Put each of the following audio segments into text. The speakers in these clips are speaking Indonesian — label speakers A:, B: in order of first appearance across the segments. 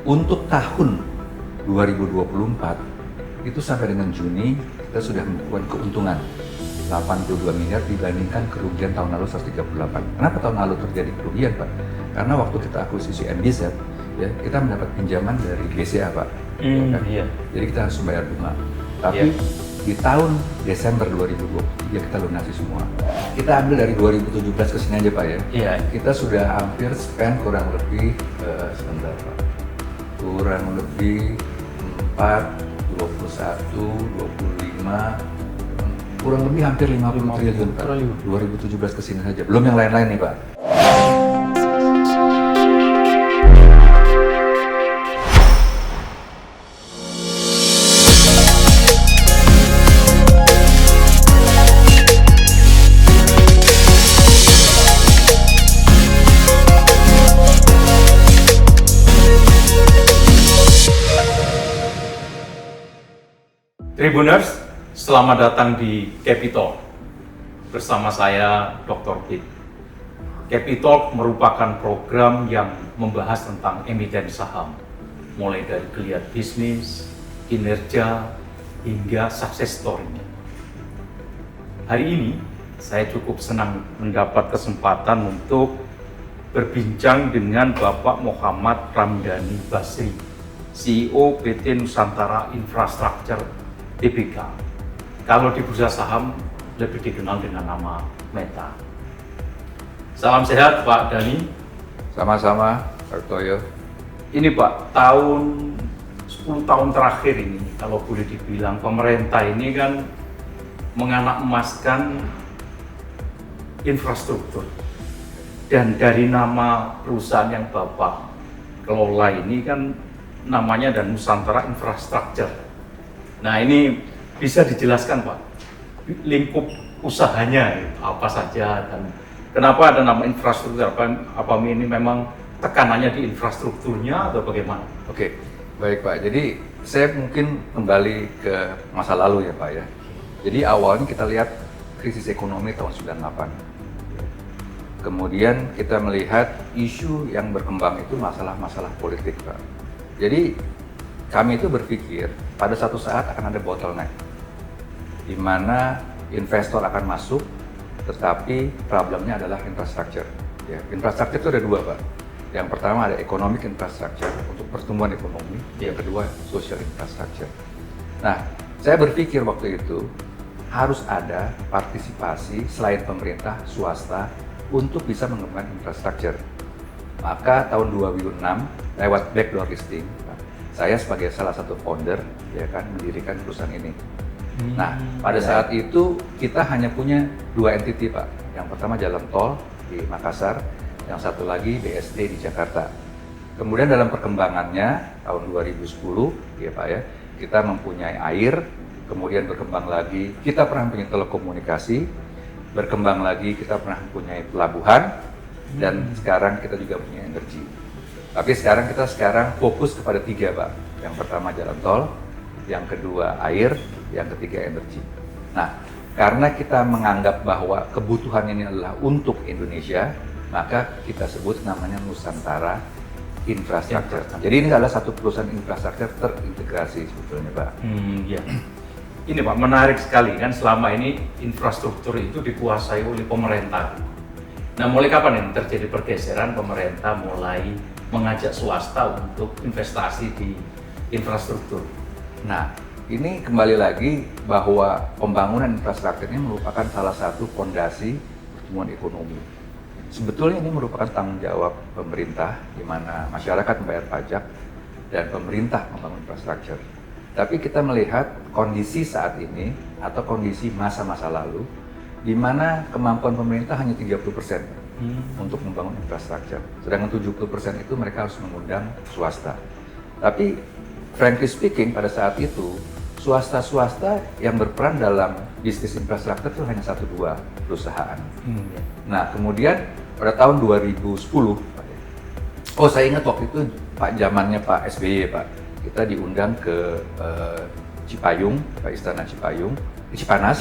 A: untuk tahun 2024 itu sampai dengan Juni kita sudah melakukan keuntungan 82 miliar dibandingkan kerugian tahun lalu 138. Kenapa tahun lalu terjadi kerugian, Pak? Karena waktu kita akuisisi MBZ, ya, kita mendapat pinjaman dari BCA, Pak. Ya kan?
B: Iya.
A: Jadi kita harus membayar bunga. Tapi di tahun Desember 2023 kita lunasi semua. Kita ambil dari 2017 ke sini aja, Pak, ya.
B: Iya.
A: Kita sudah hampir spend kurang lebih sebentar, Pak. Kurang lebih 4, 21, 25, kurang lebih hampir 50 triliun, Pak. 2017 ke sini saja. Belum yang lain-lain nih, Pak.
B: Tribuners, selamat datang di Capital bersama saya Dr. Pit. Capital merupakan program yang membahas tentang emiten saham, mulai dari geliat bisnis, kinerja, hingga success story-nya. Hari ini saya cukup senang mendapat kesempatan untuk berbincang dengan Bapak Muhammad Ramdhani Basri, CEO PT Nusantara Infrastructure Tbk. Kalau di bursa saham lebih dikenal dengan nama Meta. Salam sehat Pak Dhani.
A: Sama-sama, Pak Toyo.
B: Ini Pak, 10 tahun terakhir ini, kalau boleh dibilang pemerintah ini kan menganak emaskan infrastruktur. Dan dari nama perusahaan yang Bapak kelola ini kan namanya dan Nusantara Infrastructure. Nah, ini bisa dijelaskan Pak, lingkup usahanya apa saja dan kenapa ada nama infrastruktur, apa ini memang tekanannya di infrastrukturnya atau bagaimana?
A: Oke, baik Pak. Jadi saya mungkin kembali ke masa lalu ya Pak ya. Jadi awalnya kita lihat krisis ekonomi tahun 98. Kemudian kita melihat isu yang berkembang itu masalah-masalah politik Pak. Jadi kami itu berpikir pada satu saat akan ada bottleneck di mana investor akan masuk, tetapi problemnya adalah infrastruktur. Ya, infrastruktur itu ada dua Pak. Yang pertama ada economic infrastructure untuk pertumbuhan ekonomi, yang kedua social infrastructure. Nah, saya berpikir waktu itu harus ada partisipasi selain pemerintah, swasta untuk bisa mengembangkan infrastruktur. Maka tahun 2006 lewat backdoor listing, saya sebagai salah satu founder ya kan mendirikan perusahaan ini. Nah, pada saat itu kita hanya punya dua entiti Pak. Yang pertama jalan tol di Makassar, yang satu lagi BSD di Jakarta. Kemudian dalam perkembangannya tahun 2010 ya Pak ya, kita mempunyai air, kemudian berkembang lagi kita pernah punya telekomunikasi, berkembang lagi kita pernah mempunyai pelabuhan, dan sekarang kita juga punya energi. Tapi sekarang kita fokus kepada tiga Pak. Yang pertama jalan tol, yang kedua air, yang ketiga energi. Nah, karena kita menganggap bahwa kebutuhan ini adalah untuk Indonesia, maka kita sebut namanya Nusantara Infrastructure. Jadi ini adalah satu perusahaan infrastruktur terintegrasi sebetulnya Pak.
B: Ya. Ini Pak, menarik sekali kan selama ini infrastruktur itu dikuasai oleh pemerintah. Nah, mulai kapan ini terjadi pergeseran pemerintah mulai mengajak swasta untuk investasi di infrastruktur?
A: Nah, ini kembali lagi bahwa pembangunan infrastruktur ini merupakan salah satu fondasi pertumbuhan ekonomi. Sebetulnya ini merupakan tanggung jawab pemerintah, di mana masyarakat membayar pajak dan pemerintah membangun infrastruktur. Tapi kita melihat kondisi saat ini atau kondisi masa-masa lalu, di mana kemampuan pemerintah hanya 30% untuk membangun infrastruktur. Sedangkan 70% itu mereka harus mengundang swasta. Tapi frankly speaking pada saat itu swasta-swasta yang berperan dalam bisnis infrastruktur itu hanya 1-2 perusahaan. Nah, kemudian pada tahun 2010, saya ingat waktu itu zamannya Pak SBY Pak, kita diundang ke Cipayung, Pak Istana Cipayung, Cipanas.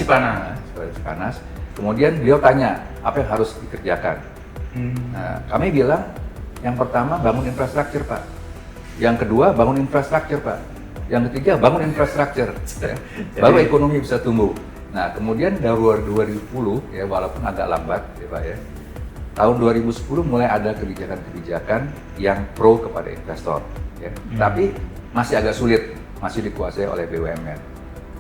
A: Kemudian beliau tanya, apa yang harus dikerjakan? Nah, kami bilang, yang pertama bangun infrastruktur Pak. Yang kedua, bangun infrastruktur, Pak. Yang ketiga, bangun infrastruktur. Ya. Baru ekonomi bisa tumbuh. Nah, kemudian dari 2010, ya, walaupun agak lambat, ya Pak ya, tahun 2010 mulai ada kebijakan-kebijakan yang pro kepada investor. Ya. Tapi masih agak sulit, masih dikuasai oleh BUMN.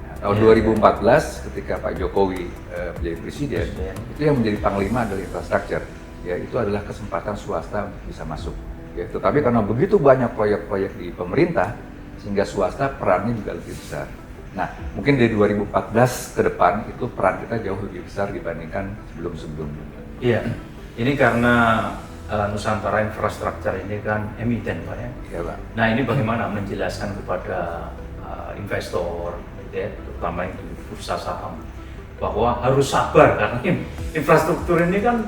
A: Nah, tahun 2014, ketika Pak Jokowi menjadi presiden, itu yang menjadi panglima adalah infrastruktur. Ya, itu adalah kesempatan swasta untuk bisa masuk. Ya, tetapi karena begitu banyak proyek-proyek di pemerintah, sehingga swasta perannya juga lebih besar. Nah, mungkin dari 2014 ke depan itu peran kita jauh lebih besar dibandingkan sebelum-sebelumnya.
B: Iya, ini karena Nusantara Infrastructure ini kan emiten, Pak ya.
A: Iya, Pak.
B: Nah, ini bagaimana menjelaskan kepada investor, gitu ya, terutama yang di bursa saham, bahwa harus sabar karena infrastruktur ini kan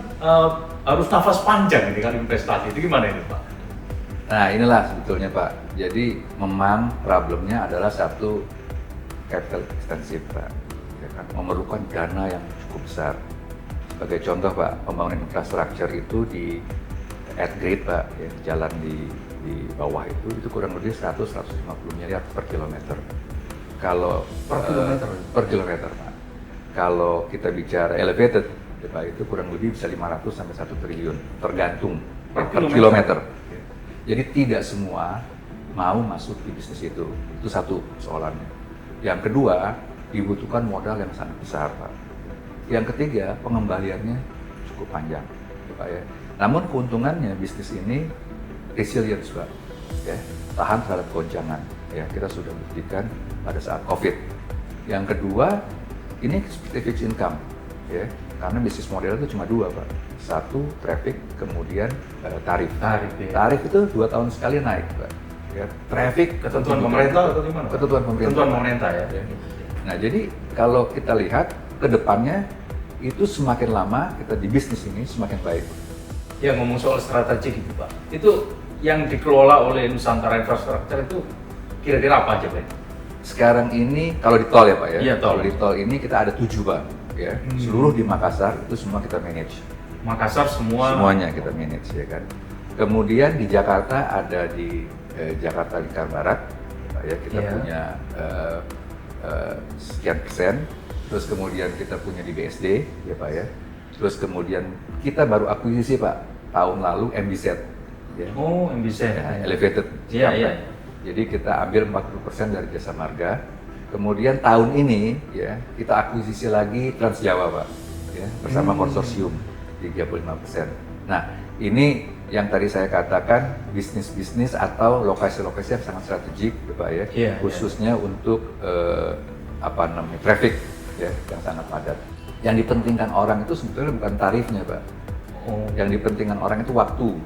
B: harus nafas panjang ini kan investasi. Itu gimana ini, Pak?
A: Nah, inilah sebetulnya, Pak. Jadi memang problemnya adalah satu, capital extensive, Pak. Ya kan? Memerlukan dana yang cukup besar. Sebagai contoh, Pak, pembangunan infrastruktur itu di at grade, Pak, ya, jalan di bawah itu kurang lebih 100-150 miliar per kilometer. Kalau per kilometer, Pak. Kalau kita bicara elevated, ya, Pak, itu kurang lebih bisa 500 sampai 1 triliun, tergantung per kilometer. Jadi tidak semua mau masuk di bisnis itu satu soalannya. Yang kedua, dibutuhkan modal yang sangat besar, Pak. Yang ketiga, pengembaliannya cukup panjang, Pak ya. Namun keuntungannya bisnis ini resilience, Pak, ya, tahan terhadap goncangan. Ya, kita sudah buktikan pada saat COVID. Yang kedua, ini seperti fixed income, ya, karena bisnis model itu cuma dua, Pak. Satu, traffic, kemudian tarif.
B: Ya.
A: Tarif itu 2 tahun sekali naik, Pak. Ya, traffic
B: ketentuan pemerintah atau gimana?
A: Ketentuan pemerintah.
B: Ketentuan pemerintah ya.
A: Nah, jadi kalau kita lihat ke depannya itu semakin lama kita di bisnis ini semakin baik.
B: Ya, ngomong soal strategi gitu, Pak. Itu yang dikelola oleh Nusantara Infrastructure itu kira-kira apa aja, Pak?
A: Sekarang ini kalau di tol ya, Pak ya.
B: Iya, tol.
A: Kalau di tol ini kita ada 7, Pak. Ya, seluruh di Makassar itu semua kita manage.
B: Makassar
A: semuanya kita manage, ya kan. Kemudian di Jakarta ada di Jakarta Lingkar Barat, Pak ya, kita punya sekian persen. Terus kemudian kita punya di BSD, ya Pak ya. Terus kemudian kita baru akuisisi, Pak, tahun lalu MBZ. Ya.
B: Oh, MBZ.
A: Ya, elevated.
B: Iya, iya.
A: Jadi kita ambil 40% dari Jasa Marga. Kemudian tahun ini ya kita akuisisi lagi Trans Jawa, Pak, ya, bersama konsorsium 35%. Nah, ini yang tadi saya katakan bisnis-bisnis atau lokasi-lokasi yang sangat strategik, Pak ya, khususnya untuk traffic ya yang sangat padat. Yang dipentingkan orang itu sebetulnya bukan tarifnya, Pak. Yang dipentingkan orang itu waktu,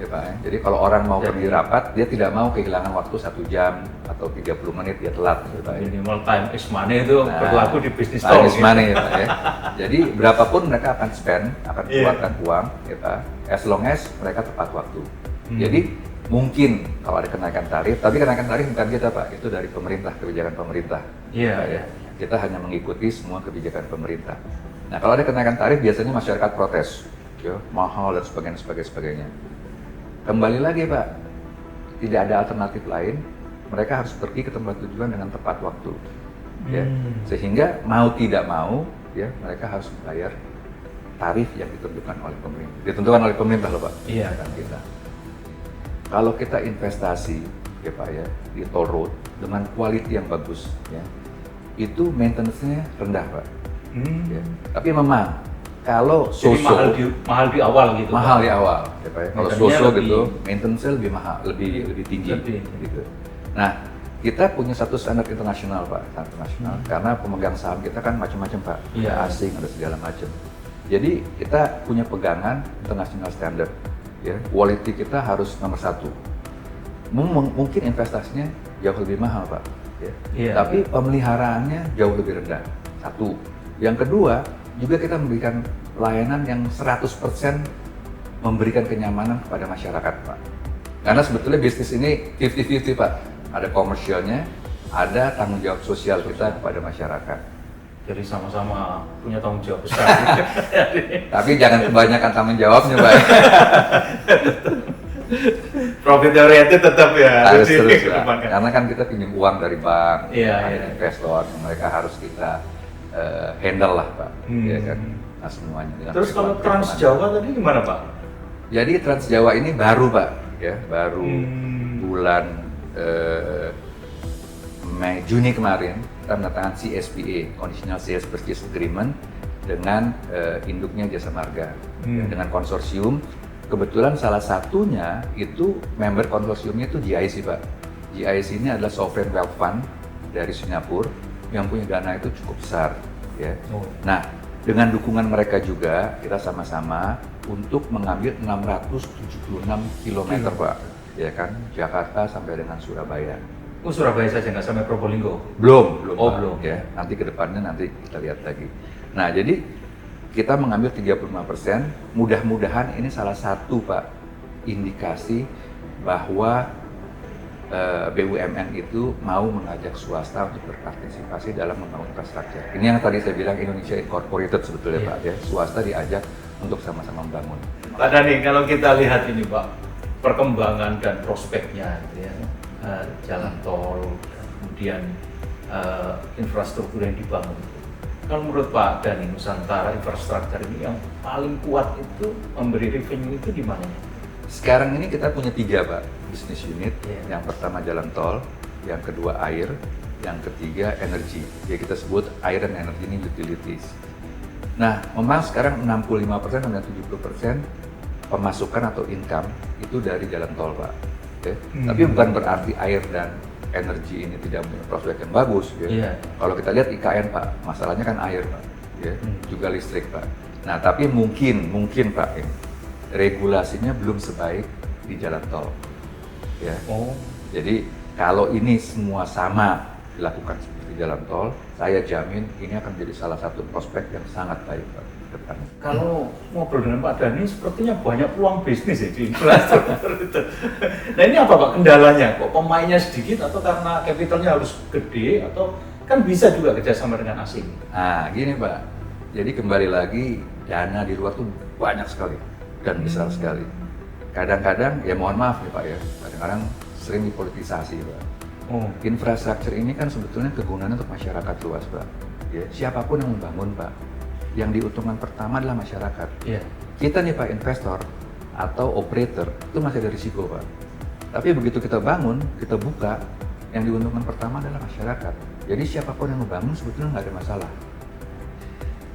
A: ya Pak ya. Jadi kalau orang mau pergi rapat, dia tidak mau kehilangan waktu 1 jam atau 30 menit dia telat, ya Pak ya.
B: Minimal time is money itu berlaku di bisnis tol.
A: Time is money, ya Pak ya. Jadi berapapun mereka akan spend, akan keluarkan uang, ya Pak, as long as mereka tepat waktu. Jadi mungkin kalau ada kenaikan tarif, tapi kenaikan tarif bukan kita, Pak, itu dari pemerintah, kebijakan pemerintah.
B: Iya.
A: Kita hanya mengikuti semua kebijakan pemerintah. Nah, kalau ada kenaikan tarif biasanya masyarakat protes, ya, mahal dan sebagainya. Kembali lagi, Pak, tidak ada alternatif lain. Mereka harus pergi ke tempat tujuan dengan tepat waktu, ya. Sehingga mau tidak mau, ya, mereka harus membayar tarif yang ditentukan oleh pemerintah, loh, Pak.
B: Iya.
A: Kan kita. Kalau kita investasi, ya Pak ya, di toll road dengan quality yang bagus, ya, itu maintenance-nya rendah, Pak. Ya. Tapi memang kalau
B: mahal di awal gitu.
A: Mahal di awal, ya Pak ya. Kalau gitu, maintenance-nya lebih mahal, lebih tinggi. Gitu. Nah, kita punya satu standar internasional, Pak, standar internasional. Karena pemegang saham kita kan macam-macam, Pak. Ada asing, ada segala macam. Jadi kita punya pegangan internasional standar. Ya, quality kita harus nomor 1. Mungkin investasinya jauh lebih mahal, Pak. Ya. Tapi pemeliharaannya jauh lebih rendah. 1. Yang kedua, juga kita memberikan layanan yang 100% memberikan kenyamanan kepada masyarakat, Pak. Karena sebetulnya bisnis ini 50-50, Pak. Ada komersialnya, ada tanggung jawab sosial kita kepada masyarakat.
B: Jadi sama-sama punya tanggung jawab besar.
A: Tapi jangan kebanyakan tanggung jawabnya, Pak.
B: profit oriented tetap ya
A: harus terus Pak.
B: dikedepankan.
A: Karena kan kita pinjam uang dari bank,
B: Iya,
A: ada
B: iya.
A: investor, mereka harus kita handle lah Pak, ya kan, nah semuanya. Dengan
B: Terus kalau
A: perhitungan.
B: Trans Jawa tadi gimana Pak?
A: Jadi Trans Jawa ini baru Pak, ya baru bulan Juni kemarin kita menandatangani CSPA (Conditional Sales Purchase Agreement) dengan induknya Jasa Marga, ya, dengan konsorsium. Kebetulan salah satunya itu member konsorsiumnya itu GIC Pak. GIC ini adalah sovereign wealth fund dari Singapura yang punya dana itu cukup besar, ya. Nah, dengan dukungan mereka juga kita sama-sama untuk mengambil 676 km Pak, ya kan, Jakarta sampai dengan Surabaya.
B: Oh, Surabaya saja nggak sampai Probolinggo?
A: Belum,
B: Oh,
A: Pak.
B: belum.
A: Ya, nanti ke depannya nanti kita lihat lagi. Nah, jadi kita mengambil 35%, mudah-mudahan ini salah satu Pak indikasi bahwa BUMN itu mau mengajak swasta untuk berpartisipasi dalam membangun infrastruktur. Ini yang tadi saya bilang Indonesia Incorporated sebetulnya Pak, ya, swasta diajak untuk sama-sama membangun.
B: Pak Dhani, kalau kita lihat ini Pak, perkembangan dan prospeknya gitu ya, jalan tol, kemudian infrastruktur yang dibangun. Kalau menurut Pak Dhani, Nusantara infrastruktur ini yang paling kuat itu memberi revenue itu di mana?
A: Sekarang ini kita punya 3 Pak bisnis unit.
B: Iya.
A: Yang pertama jalan tol, yang kedua air, yang ketiga energi. Ya kita sebut air dan energi ini utilities. Nah, memang sekarang 65% dan 70% pemasukan atau income itu dari jalan tol Pak. Ya. Tapi bukan berarti air dan energi ini tidak punya prospek yang bagus. Ya.
B: Iya.
A: Kalau kita lihat IKN Pak, masalahnya kan air Pak, ya. Juga listrik Pak. Nah, tapi mungkin Pak ini regulasinya belum sebaik di jalan tol. Ya. Jadi kalau ini semua sama dilakukan seperti jalan tol, saya jamin ini akan menjadi salah satu prospek yang sangat baik Pak ke depan.
B: Kalau ngobrol dengan Pak Dhani, sepertinya banyak peluang bisnis ya di infrastruktur itu. Nah ini apa Pak kendalanya? Kok pemainnya sedikit atau karena kapitalnya harus gede atau kan bisa juga kerjasama dengan asing?
A: Nah gini Pak, jadi kembali lagi dana di luar tuh banyak sekali dan besar sekali. Kadang-kadang ya mohon maaf nih Pak ya, kadang-kadang sering dipolitisasi Pak. Infrastruktur ini kan sebetulnya kegunaannya untuk masyarakat luas Pak. Ya, siapapun yang membangun Pak, yang diuntungkan pertama adalah masyarakat.
B: Iya.
A: Kita nih Pak investor atau operator itu masih ada risiko Pak. Tapi begitu kita bangun, kita buka, yang diuntungkan pertama adalah masyarakat. Jadi siapapun yang membangun sebetulnya nggak ada masalah.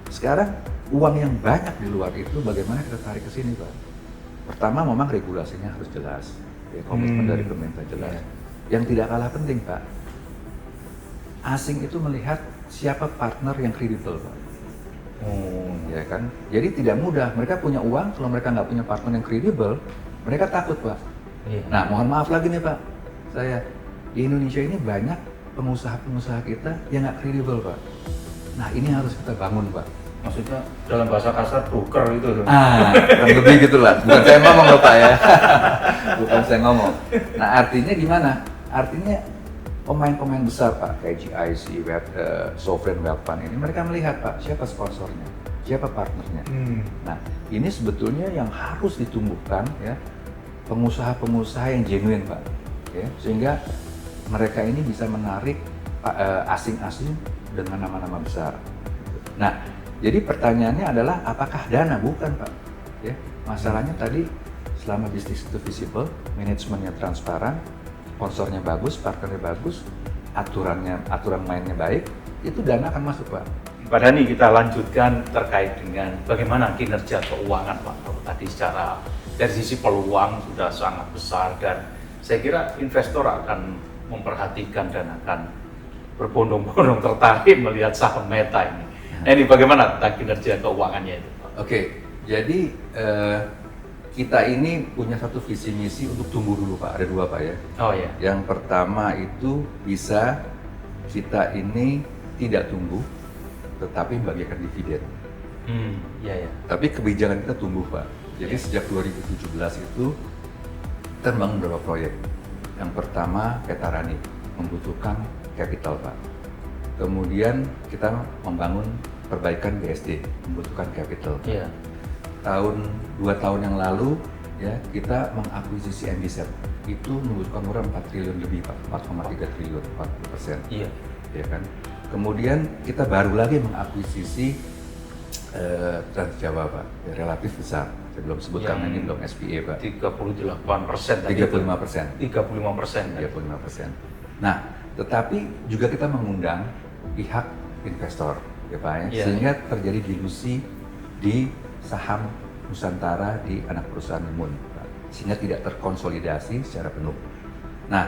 A: Sekarang uang yang banyak di luar itu bagaimana kita tarik ke sini Pak? Pertama memang regulasinya harus jelas, ya, komitmen dari pemerintah jelas. Yang tidak kalah penting Pak, asing itu melihat siapa partner yang kredibel Pak. Ya kan, jadi tidak mudah. Mereka punya uang, kalau mereka nggak punya partner yang kredibel, mereka takut Pak. Nah, mohon maaf lagi nih Pak, saya di Indonesia ini banyak pengusaha-pengusaha kita yang nggak kredibel Pak. Nah, ini harus kita bangun Pak.
B: Maksudnya dalam bahasa kasar broker itu.
A: Kurang lebih gitulah. Bukan saya ngomong loh Pak ya. Bukan saya ngomong. Nah, artinya gimana? Artinya pemain-pemain besar Pak, kayak GIC, Sovereign Wealth Fund ini, mereka melihat Pak, siapa sponsornya, siapa partnernya. Nah, ini sebetulnya yang harus ditumbuhkan ya, pengusaha-pengusaha yang genuine Pak, ya, sehingga mereka ini bisa menarik asing-asing dengan nama-nama besar. Nah, jadi pertanyaannya adalah apakah dana? Bukan Pak, ya. Masalahnya tadi selama bisnis itu visible, manajemennya transparan, sponsornya bagus, partnernya bagus, aturan mainnya baik, itu dana akan masuk Pak.
B: Pak Dhani, kita lanjutkan terkait dengan bagaimana kinerja keuangan Pak. Tadi secara dari sisi peluang sudah sangat besar dan saya kira investor akan memperhatikan dan akan berbondong-bondong tertarik melihat saham Meta ini. Nah, ini bagaimana tentang kinerja keuangannya itu Pak?
A: Oke, jadi kita ini punya satu visi misi untuk tumbuh dulu Pak, ada 2 Pak ya.
B: Oh ya.
A: Yang pertama itu bisa kita ini tidak tumbuh, tetapi membagikan dividen.
B: Iya ya.
A: Tapi kebijakan kita tumbuh Pak. Jadi sejak 2017 itu kita membangun beberapa proyek. Yang pertama Petarani membutuhkan capital Pak. Kemudian kita membangun perbaikan BSD membutuhkan capital.
B: Iya.
A: 2 tahun yang lalu ya kita mengakuisisi MBZ itu membutuhkan modal 4 triliun lebih Pak, 4,3 triliun, 40%.
B: Iya.
A: Ya kan. Kemudian kita baru lagi mengakuisisi Trans Jawa Pak, ya, relatif besar. Saya belum sebut karena ini belum SPA Pak.
B: 38%.
A: 35%.
B: 35%.
A: 35%. Nah, tetapi juga kita mengundang pihak investor, ya Pak, ya,
B: Iya.
A: sehingga terjadi dilusi di saham Nusantara di anak perusahaan Mun, Pak, sehingga tidak terkonsolidasi secara penuh. Nah,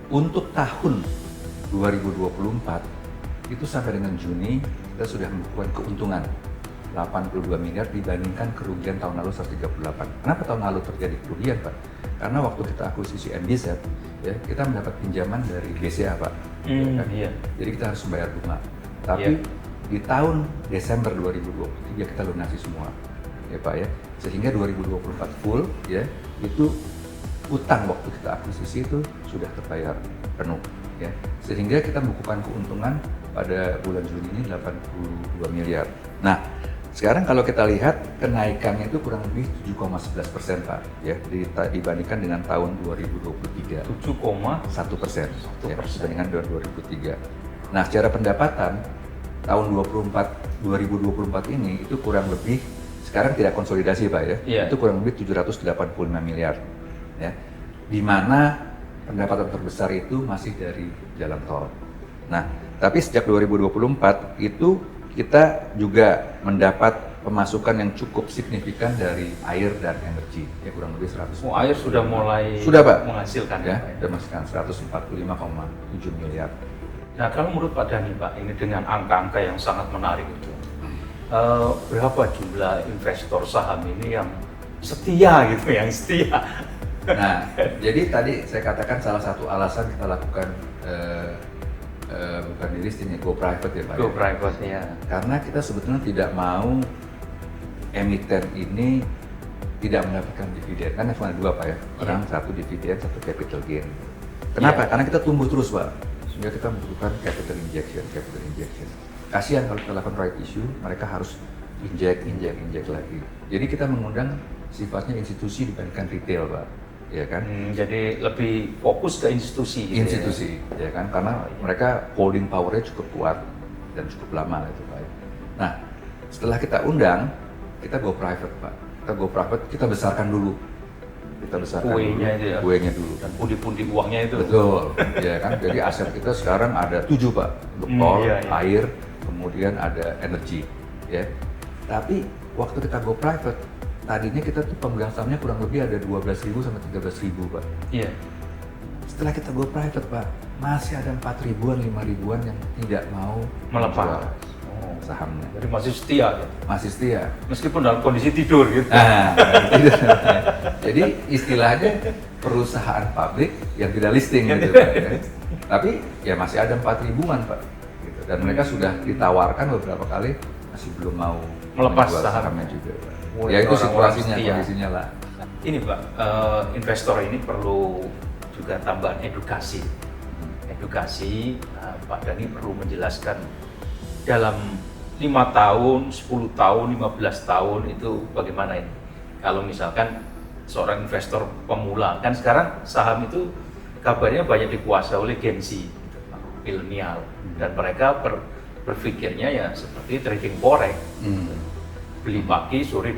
A: untuk tahun 2024 itu sampai dengan Juni kita sudah melakukan keuntungan 82 miliar dibandingkan kerugian tahun lalu 138. Kenapa tahun lalu terjadi kerugian Pak? Karena waktu kita akuisisi MBZ, ya, kita mendapat pinjaman dari BCA Pak. Ya kan?
B: Iya.
A: Jadi kita harus membayar bunga. Tapi di tahun Desember 2023 kita lunasi semua, ya Pak ya. Sehingga 2024 full, ya, itu utang waktu kita akuisisi itu sudah terbayar penuh, ya. Sehingga kita membukukan keuntungan pada bulan Juni ini 82 miliar. Nah, sekarang kalau kita lihat kenaikannya itu kurang lebih 7,11% Pak, ya, dibandingkan dengan tahun 2023.
B: 7,1%.
A: 1%, ya, dibandingkan dengan 2003. Nah, secara pendapatan tahun 2024 ini itu kurang lebih, sekarang tidak konsolidasi Pak ya,
B: Iya.
A: itu kurang lebih 785 miliar, ya, di mana pendapatan terbesar itu masih dari jalan tol. Nah, tapi sejak 2024 itu kita juga mendapat pemasukan yang cukup signifikan dari air dan energi, ya, kurang lebih 100.
B: Oh, air sudah mulai
A: Sudah Pak,
B: menghasilkan
A: ya,
B: Pak, ya?
A: sudah menghasilkan 145,7 miliar.
B: Nah, kalau menurut Pak Dhani Pak, ini dengan angka-angka yang sangat menarik itu, berapa jumlah investor saham ini yang setia gitu, yang setia?
A: Nah, jadi tadi saya katakan salah satu alasan kita lakukan bukan di listing ya, go private ya Pak.
B: Go
A: ya.
B: private ya.
A: Karena kita sebetulnya tidak mau emiten ini tidak mendapatkan dividen. Kan cuma ada dua Pak ya, orang satu dividen, satu capital gain. Kenapa?
B: Iya.
A: Karena kita tumbuh terus Pak, sehingga kita membutuhkan capital injection. Kasihan kalau kita lakukan right issue, mereka harus inject lagi. Jadi kita mengundang sifatnya institusi dibandingkan retail Pak, ya kan?
B: Jadi lebih fokus ke institusi. Gitu
A: Institusi, ya kan? Karena mereka holding power-nya cukup kuat dan cukup lama itu Pak. Nah, setelah kita undang, kita go private Pak. Kita go private, kita besarkan dulu. Kita besarkan
B: Kuenya
A: dulu,
B: itu ya?
A: kuenya dulu.
B: Dan pundi-pundi uangnya itu.
A: Betul, ya kan? Jadi aset kita sekarang ada 7 Pak, untuk tol,
B: iya.
A: air, kemudian ada energi, ya. Tapi waktu kita go private, tadinya kita tuh pemegang sahamnya kurang lebih ada 12.000 sampai 13.000 Pak.
B: Iya.
A: Setelah kita go private Pak, masih ada 4.000-an, 5.000-an yang tidak mau
B: Melepas.
A: menjual sahamnya.
B: Jadi masih setia ya?
A: Masih setia.
B: Meskipun dalam kondisi tidur gitu.
A: Nah, jadi istilahnya perusahaan pabrik yang tidak listing gitu Pak. Ya. Tapi ya masih ada 4.000-an Pak. Gitu. Dan mereka sudah ditawarkan beberapa kali, masih belum mau
B: Melepas
A: menjual
B: sahamnya
A: juga Pak.
B: Mulai
A: Ya itu
B: orang-orang
A: situasinya,
B: setia.
A: kondisinya lah.
B: Ini Pak, investor ini perlu juga tambahan edukasi. Edukasi, Pak Dhani perlu menjelaskan dalam 5 tahun, 10 tahun, 15 tahun itu bagaimana ini? Kalau misalkan seorang investor pemula, kan sekarang saham itu kabarnya banyak dikuasai oleh Gen Z, milenial, dan mereka berpikirnya ya seperti trading forex, beli pagi sore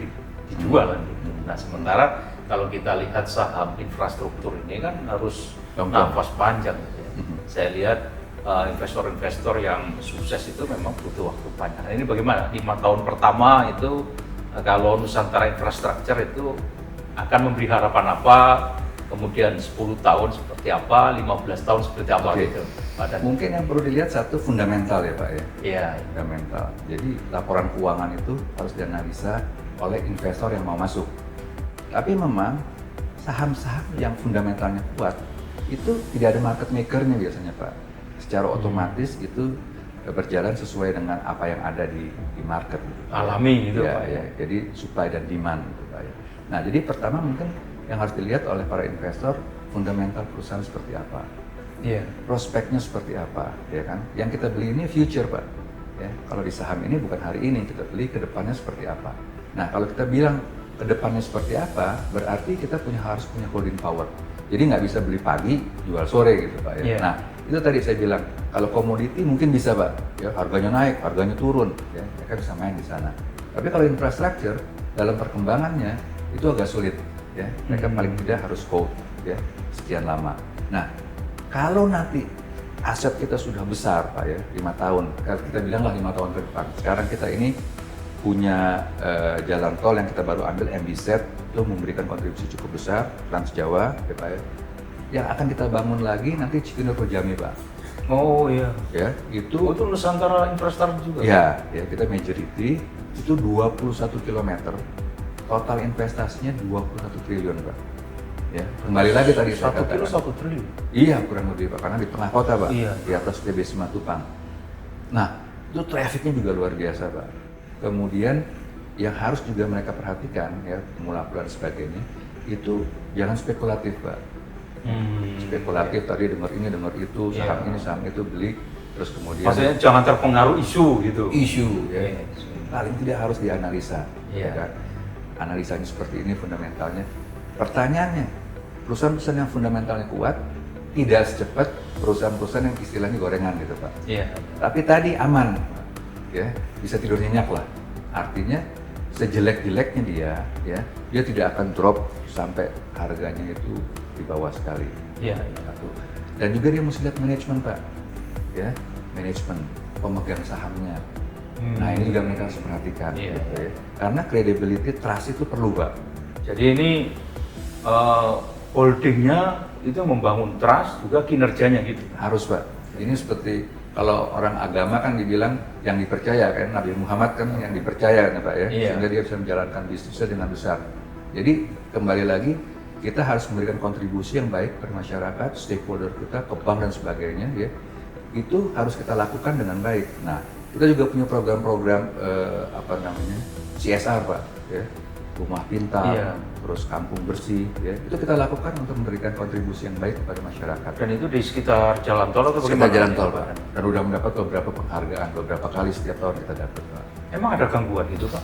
B: dijual kan gitu. Nah sementara kalau kita lihat saham infrastruktur ini kan harus nafas panjang gitu ya. Saya lihat investor-investor yang sukses itu memang butuh waktu panjang. Nah, ini bagaimana? 5 tahun pertama itu kalau Nusantara Infrastructure itu akan memberi harapan apa? Kemudian 10 tahun seperti apa? 15 tahun seperti apa gitu?
A: Mungkin yang perlu dilihat satu fundamental ya Pak ya.
B: Iya.
A: Fundamental. Jadi laporan keuangan itu harus dianalisa oleh investor yang mau masuk. Tapi memang saham-saham yang fundamentalnya kuat itu tidak ada market maker-nya biasanya Pak. Secara otomatis itu berjalan sesuai dengan apa yang ada di market.
B: Alami gitu
A: ya,
B: Pak
A: ya. Jadi supply dan demand gitu Pak ya. Nah jadi pertama mungkin yang harus dilihat oleh para investor fundamental perusahaan seperti apa.
B: Iya.
A: Prospeknya seperti apa, ya kan? Yang kita beli ini future Pak. Ya, kalau di saham ini bukan hari ini, kita beli ke depannya seperti apa. Nah kalau kita bilang ke depannya seperti apa, berarti kita harus punya holding power. Jadi nggak bisa beli pagi, jual sore gitu Pak ya.
B: Iya.
A: Nah, itu tadi saya bilang, kalau komoditi mungkin bisa Pak, ya harganya naik, harganya turun, ya mereka bisa main di sana. Tapi kalau infrastruktur, dalam perkembangannya itu agak sulit, ya mereka paling tidak harus hold, ya sekian lama. Nah, kalau nanti aset kita sudah besar Pak ya, 5 tahun, kita bilanglah 5 tahun ke depan. Sekarang kita ini punya jalan tol yang kita baru ambil, MBZ, itu memberikan kontribusi cukup besar, Trans Jawa, ya Pak ya. Yang akan kita bangun lagi nanti Cikunir Purjami Pak.
B: Oh iya.
A: Ya, itu
B: Itu Nusantara Infrastruktur juga.
A: ya, kita majority itu 21 km. Total investasinya 21 triliun Pak. Ya, kembali lagi tadi saya
B: 1 kilo
A: katakan.
B: 1 triliun.
A: Iya, kurang lebih Pak, karena di tengah kota Pak,
B: Iya.
A: di atas TB Simatupang. Nah, itu trafficnya juga luar biasa Pak. Kemudian yang harus juga mereka perhatikan ya, pengumpulan dan sebagainya, itu jangan spekulatif Pak. Spekulatif tadi dengar ini dengar itu, saham ini saham itu beli, terus kemudian
B: Maksudnya jangan terpengaruh isu gitu.
A: isu ya.
B: Iya.
A: Paling tidak harus dianalisa,
B: Iya.
A: ya kan? Analisanya seperti ini fundamentalnya. Pertanyaannya, perusahaan-perusahaan yang fundamentalnya kuat tidak secepat perusahaan-perusahaan yang istilahnya gorengan gitu Pak.
B: Iya.
A: Tapi tadi aman, ya bisa tidur nyenyak lah. Artinya sejelek-jeleknya dia tidak akan drop sampai harganya itu di bawah sekali.
B: Iya.
A: Satu. Dan juga dia mesti lihat manajemen Pak, ya manajemen pemegang sahamnya. Nah ini juga mereka harus perhatikan,
B: Iya.
A: gitu ya. Karena credibility, trust itu perlu Pak.
B: Jadi ini holdingnya itu membangun trust juga kinerjanya gitu.
A: Harus Pak. Ini seperti kalau orang agama kan dibilang yang dipercaya kan, Nabi Muhammad kan yang dipercaya kan Pak ya,
B: Iya.
A: sehingga dia bisa menjalankan bisnisnya dengan besar. Jadi kembali lagi kita harus memberikan kontribusi yang baik pada masyarakat, stakeholder kita, ke bank dan sebagainya ya. Itu harus kita lakukan dengan baik. Nah, kita juga punya program-program CSR Pak ya. Rumah pintar,
B: Iya.
A: terus kampung bersih ya. Itu kita lakukan untuk memberikan kontribusi yang baik kepada masyarakat.
B: Dan itu di sekitar jalan tol atau
A: Sekitar
B: bagaimana?
A: jalan tol Pak, dan udah mendapat beberapa penghargaan, beberapa kali setiap tahun kita dapat Pak.
B: Emang ada gangguan itu Pak?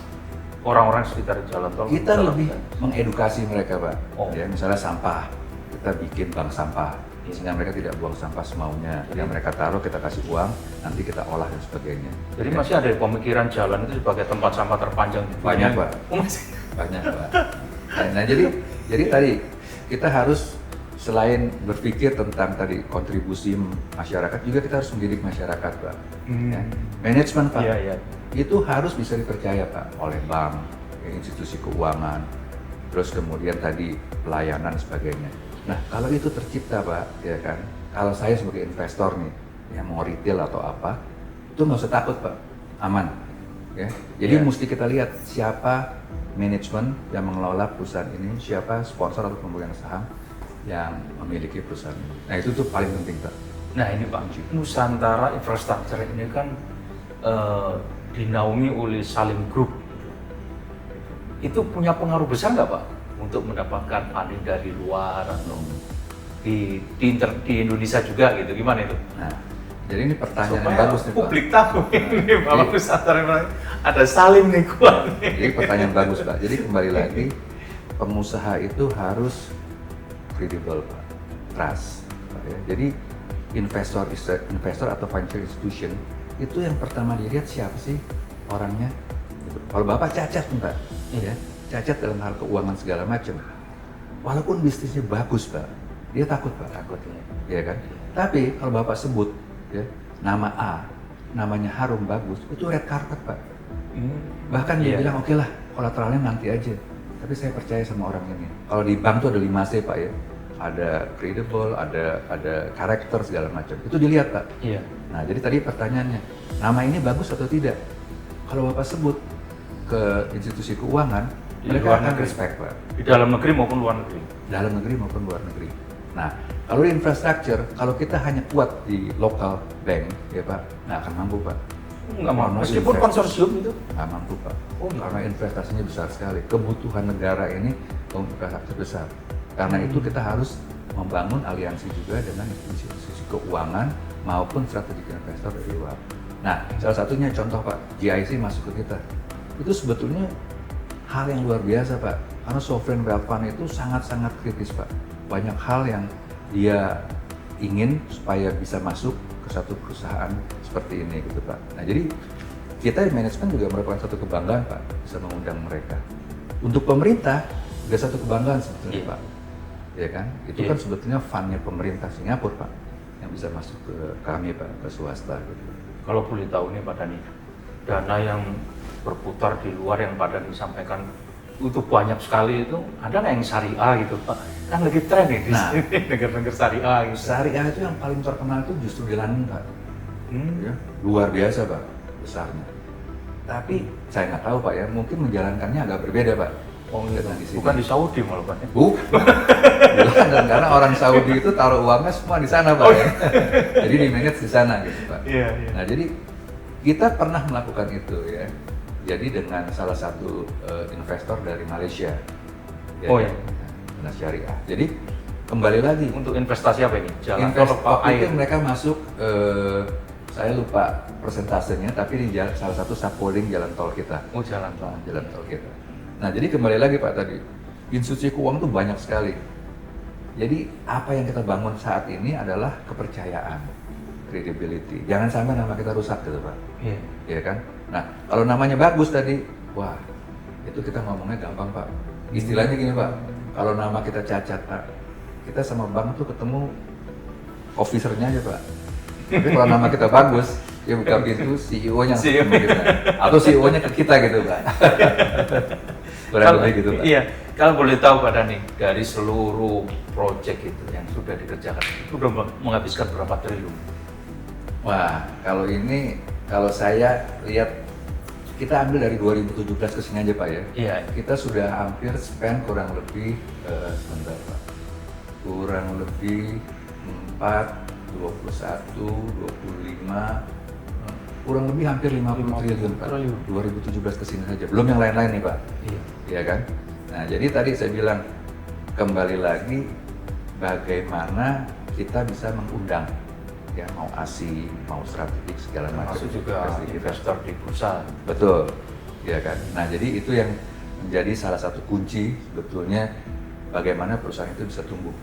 B: Orang-orang sekitar jalan tol?
A: Kita
B: jalan
A: lebih
B: tol.
A: mengedukasi mereka Pak,
B: Oh.
A: ya misalnya sampah, kita bikin bank sampah, sehingga mereka tidak buang sampah semaunya, yang mereka taruh kita kasih uang, nanti kita olah dan sebagainya.
B: Jadi
A: Ya,
B: masih ada pemikiran jalan itu sebagai tempat sampah terpanjang di dunia?
A: Banyak, Pak.
B: Oh, masih?
A: banyak Pak. Nah jadi tadi kita harus selain berpikir tentang tadi kontribusi masyarakat, juga kita harus mendidik masyarakat Pak. Ya. Manajemen Pak.
B: Iya, iya.
A: Itu harus bisa dipercaya Pak oleh bank, ya, institusi keuangan, terus kemudian tadi pelayanan dan sebagainya. Nah kalau itu tercipta Pak, ya kan, kalau saya sebagai investor nih, yang mau retail atau apa, itu nggak usah takut Pak, aman. Ya. Jadi
B: Iya.
A: mesti kita lihat siapa manajemen yang mengelola perusahaan ini, siapa sponsor atau pemegang saham yang memiliki perusahaan ini. Nah itu tuh paling penting Pak.
B: Nah ini Pak, Nusantara Infrastruktur ini kan dinaungi oleh Salim Group. Itu punya pengaruh besar nggak Pak untuk mendapatkan funding dari luar atau di Indonesia juga gitu? Gimana itu?
A: Nah, jadi ini pertanyaan
B: Supaya
A: yang bagus nih Pak.
B: publik tahu ini bahwa Nusantara ada Salim nih kuat nih.
A: Jadi pertanyaan bagus Pak. Jadi kembali lagi, pengusaha itu harus credible Pak, trust. Pak, ya. Jadi investor atau financial institution itu yang pertama dilihat siapa sih orangnya. Gitu. Kalau Bapak cacat nih Pak, ya, cacat dalam hal keuangan segala macam. Walaupun bisnisnya bagus Pak, dia takut Pak, ya kan. Tapi kalau Bapak sebut ya, nama A, namanya harum bagus, itu red carpet Pak. Bahkan dia
B: Iya.
A: bilang oke lah, kolateralnya nanti aja. Tapi saya percaya sama orang ini. Kalau di bank tuh ada 5C Pak ya. Ada credible, ada karakter segala macam. Itu dilihat Pak.
B: Iya.
A: Nah jadi tadi pertanyaannya, nama ini bagus atau tidak? Kalau Bapak sebut ke institusi keuangan,
B: Di
A: mereka
B: luar
A: akan
B: negeri.
A: respect Pak.
B: Di dalam negeri maupun luar negeri.
A: Dalam negeri maupun luar negeri. Nah kalau di infrastruktur, kalau kita hanya kuat di local bank, ya Pak, nggak akan mampu Pak.
B: Nggak mau.
A: Karena
B: Meskipun
A: investasi-
B: konsorsium itu.
A: nggak mampu Pak.
B: Oh, gitu.
A: Karena investasinya besar sekali. Kebutuhan negara ini untuk investasi besar. Karena itu kita harus membangun aliansi juga dengan institusi keuangan maupun strategi investor dari luar. Nah, salah satunya contoh Pak, GIC masuk ke kita. Itu sebetulnya hal yang luar biasa Pak. Karena sovereign wealth fund itu sangat-sangat kritis Pak. banyak hal yang dia ingin supaya bisa masuk ke satu perusahaan seperti ini gitu Pak. Nah jadi kita di manajemen juga merupakan satu kebanggaan Pak, bisa mengundang mereka. Untuk pemerintah juga satu kebanggaan sebetulnya Pak, ya kan? Itu kan sebetulnya fundnya pemerintah Singapura Pak, yang bisa masuk ke kami Pak, ke swasta gitu.
B: Kalau boleh tahu nih Pak Dhani, dana yang berputar di luar yang Pak Dhani sampaikan itu banyak sekali, itu ada nggak yang syariah gitu Pak? Kan lagi tren nih di
A: Nah,
B: sini negara-negara syariah gitu.
A: Syariah itu yang paling terkenal itu justru di London Pak. Ya, luar biasa Pak, besarnya. Tapi saya nggak tahu Pak ya, mungkin menjalankannya agak berbeda Pak.
B: Oh iya,
A: Dengan di sini.
B: bukan di Saudi malah Pak.
A: Bukan. Di London, karena orang Saudi itu taruh uangnya semua di sana Pak. Ya. Jadi di manage di sana gitu Pak.
B: Iya, iya.
A: Nah jadi kita pernah melakukan itu ya. Jadi dengan salah satu investor dari Malaysia. Ya,
B: Oh iya.
A: Nah, syariah. Jadi kembali lagi
B: Untuk investasi apa ini? Jalan tol
A: investor
B: apa
A: itu
B: air?
A: mereka masuk, saya lupa persentasenya, tapi di salah satu subholding jalan tol kita.
B: Oh jalan tol.
A: Nah, jalan tol kita. Nah, jadi kembali lagi Pak tadi, institusi keuangan itu banyak sekali. Jadi apa yang kita bangun saat ini adalah kepercayaan, credibility. Jangan sampai nama kita rusak gitu Pak.
B: Iya.
A: Ya kan? Nah, kalau namanya bagus tadi, wah, itu kita ngomongnya gampang Pak. Istilahnya gini Pak, kalau nama kita cacat Pak, kita sama bank tuh ketemu officernya aja Pak. Tapi kalau nama kita bagus, dia buka pintu, CEO-nya
B: CEO.
A: ketemu kita. Atau CEO-nya ke kita gitu Pak. Kurang lebih gitu Pak.
B: Iya, kalau boleh tahu Pak Dhani, dari seluruh proyek itu yang sudah dikerjakan, itu sudah menghabiskan berapa triliun?
A: Wah, kalau ini, kalau saya lihat, kita ambil dari 2017 ke sini aja Pak ya.
B: Iya.
A: Kita sudah hampir spend kurang lebih, sebentar Pak, kurang lebih 4, 21, 25, kurang lebih hampir 50 triliun Pak. 2017 ke sini saja, belum yang lain-lain nih Pak.
B: Iya.
A: Iya kan? Nah, jadi tadi saya bilang, kembali lagi bagaimana kita bisa mengundang, ya mau ASI, mau strategik segala macam.
B: Termasuk juga investor di bursa.
A: Betul, ya kan? Nah, jadi itu yang menjadi salah satu kunci sebetulnya bagaimana perusahaan itu bisa tumbuh.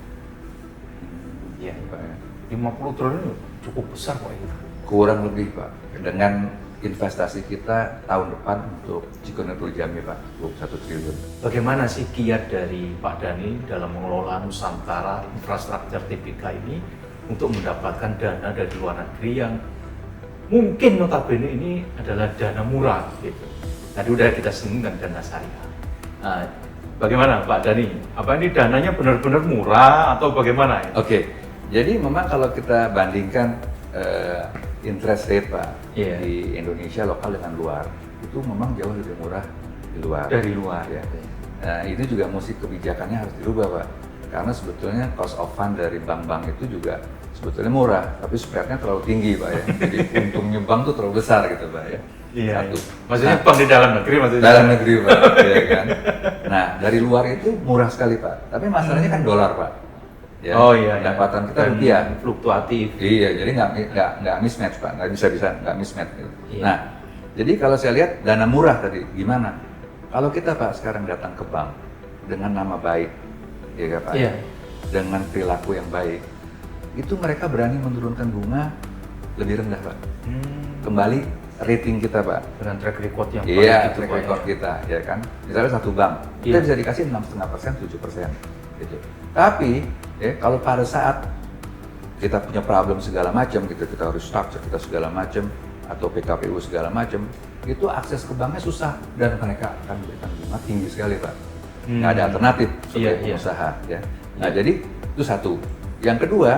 B: Iya.
A: Pak, ya.
B: 50 triliun cukup besar Pak itu.
A: Kurang lebih Pak, dengan investasi kita tahun depan untuk Cikoneng Jambi Pak, 21 triliun.
B: Bagaimana sih kiat dari Pak Dhani dalam mengelola Nusantara Infrastruktur Tbk ini untuk mendapatkan dana dari luar negeri yang mungkin notabene ini adalah dana murah gitu. Tadi udah kita singgung dana syariah. Nah, bagaimana Pak Dhani? Apa ini dananya benar-benar murah atau bagaimana? Ya?
A: Oke, jadi memang kalau kita bandingkan interest rate Pak,
B: Iya.
A: di Indonesia lokal dengan luar, itu memang jauh lebih murah di luar.
B: Dari luar.
A: Ya. Nah, itu juga mesti kebijakannya harus dirubah Pak, karena sebetulnya cost of fund dari bank-bank itu juga sebetulnya murah, tapi spreadnya terlalu tinggi Pak ya. Jadi untungnya bank tuh terlalu besar gitu Pak ya.
B: Iya.
A: Satu.
B: Maksudnya bank di dalam negeri maksudnya.
A: Dalam negeri Pak, ya kan. Nah, dari luar itu murah sekali Pak, tapi masalahnya kan dolar Pak. Ya,
B: Oh iya.
A: pendapatan kita
B: Dan
A: rupiah.
B: fluktuatif.
A: Iya, jadi nggak mismatch Pak, nggak bisa nggak mismatch gitu.
B: Iya.
A: Nah, jadi kalau saya lihat dana murah tadi gimana? Kalau kita Pak sekarang datang ke bank dengan nama baik, ya Pak,
B: Iya.
A: dengan perilaku yang baik, itu mereka berani menurunkan bunga lebih rendah Pak. Kembali rating kita Pak.
B: Dengan track record yang baik
A: Iya,
B: gitu,
A: track
B: Pak,
A: record
B: ya.
A: kita, ya kan. Misalnya satu bank, kita
B: Iya.
A: bisa dikasih 6,5%, 7%, gitu. Tapi, ya kalau pada saat kita punya problem segala macam, gitu, kita harus structure kita segala macam, atau PKPU segala macam, itu akses ke banknya susah dan mereka akan memberikan bunga tinggi sekali Pak. Nggak ada alternatif sebagai
B: Iya, iya.
A: pengusaha, ya. Nah,
B: Iya.
A: jadi itu satu. Yang kedua,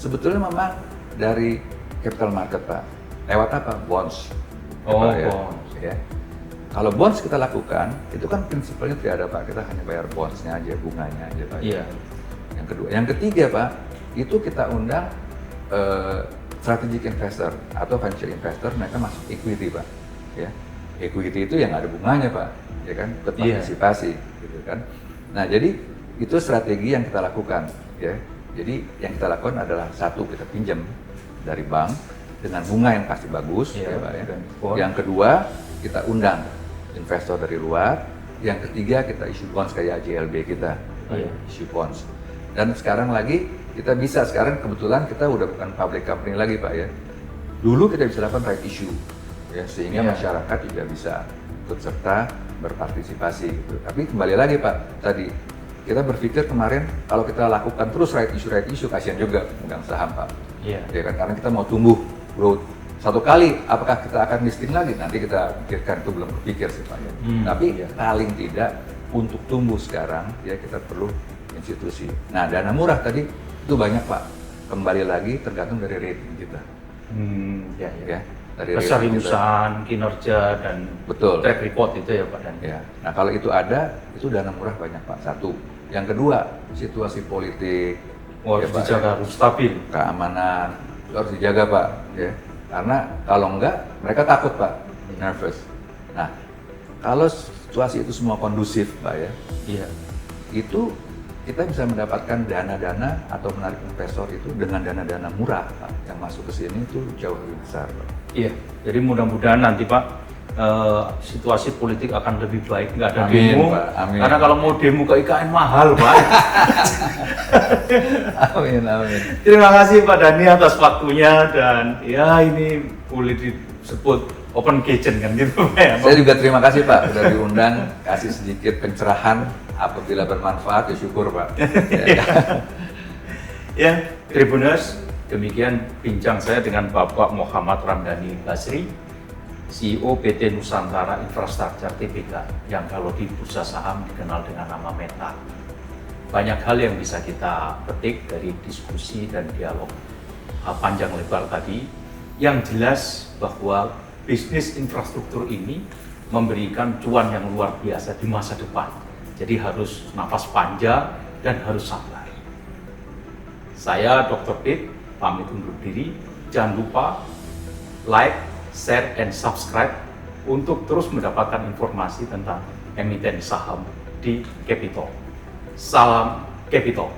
A: sebetulnya memang dari capital market Pak, lewat apa? Bonds.
B: Oh,
A: Pak, ya.
B: bonds.
A: Ya. Kalau bonds kita lakukan, itu kan prinsipnya tidak ada Pak, kita hanya bayar bondsnya aja, bunganya aja Pak.
B: Iya.
A: Yang kedua, yang ketiga Pak, itu kita undang strategic investor atau venture investor, mereka masuk equity Pak. Ya, equity itu yang ada bunganya Pak, ya kan, berpartisipasi, gitu kan. Nah, jadi itu strategi yang kita lakukan, ya. Jadi yang kita lakukan adalah satu, kita pinjam dari bank dengan bunga yang pasti bagus,
B: Iya,
A: ya Pak ya.
B: dan bond.
A: Yang kedua, kita undang investor dari luar. Yang ketiga, kita issue bonds kayak JLB kita,
B: Iya.
A: issue bonds. Dan sekarang lagi kita bisa, sekarang kebetulan kita udah bukan public company lagi Pak ya. Dulu kita bisa lakukan right issue, ya, sehingga masyarakat juga bisa ikut serta berpartisipasi gitu. Tapi kembali lagi Pak, tadi kita berpikir kemarin kalau kita lakukan terus right issue, kasihan juga pemegang saham Pak.
B: Iya.
A: Ya kan, karena kita mau tumbuh, growth. Satu kali, apakah kita akan listing lagi? Nanti kita pikirkan, itu belum berpikir sih Pak ya. Tapi paling tidak untuk tumbuh sekarang, ya kita perlu institusi. Nah, dana murah tadi itu banyak Pak. Kembali lagi tergantung dari rating kita. Ya, dari
B: Keseriusan, kinerja, dan
A: betul,
B: track record itu ya Pak Dan.
A: ya. Nah kalau itu ada, itu dana murah banyak Pak. Satu. Yang kedua, situasi politik,
B: Harus dijaga, harus stabil.
A: keamanan itu harus dijaga Pak. Ya. Karena kalau enggak, mereka takut Pak, nervous. Nah, kalau situasi itu semua kondusif Pak ya,
B: Iya.
A: itu kita bisa mendapatkan dana-dana atau menarik investor itu dengan dana-dana murah Pak, yang masuk ke sini itu jauh lebih besar Pak.
B: Iya. Jadi mudah-mudahan nanti Pak situasi politik akan lebih baik, nggak ada
A: Amin,
B: demo.
A: Pak. Amin.
B: Karena kalau mau demo ke IKN mahal Pak.
A: Amin, amin.
B: Terima kasih Pak Dhani atas waktunya, dan ya ini boleh disebut open kitchen kan gitu Pak ya.
A: Saya juga terima kasih Pak, sudah diundang, kasih sedikit pencerahan, apabila bermanfaat ya syukur Pak.
B: Ya, Tribuners, demikian bincang saya dengan Bapak Muhammad Ramdhani Basri, CEO PT Nusantara Infrastructure Tbk, yang kalau di bursa saham dikenal dengan nama Meta. Banyak hal yang bisa kita petik dari diskusi dan dialog panjang lebar tadi. Yang jelas bahwa bisnis infrastruktur ini memberikan cuan yang luar biasa di masa depan. Jadi harus nafas panjang dan harus sabar. Saya Dr. Pip, pamit undur diri. Jangan lupa like, share, and subscribe untuk terus mendapatkan informasi tentang emiten saham di Capital. Salam Capital.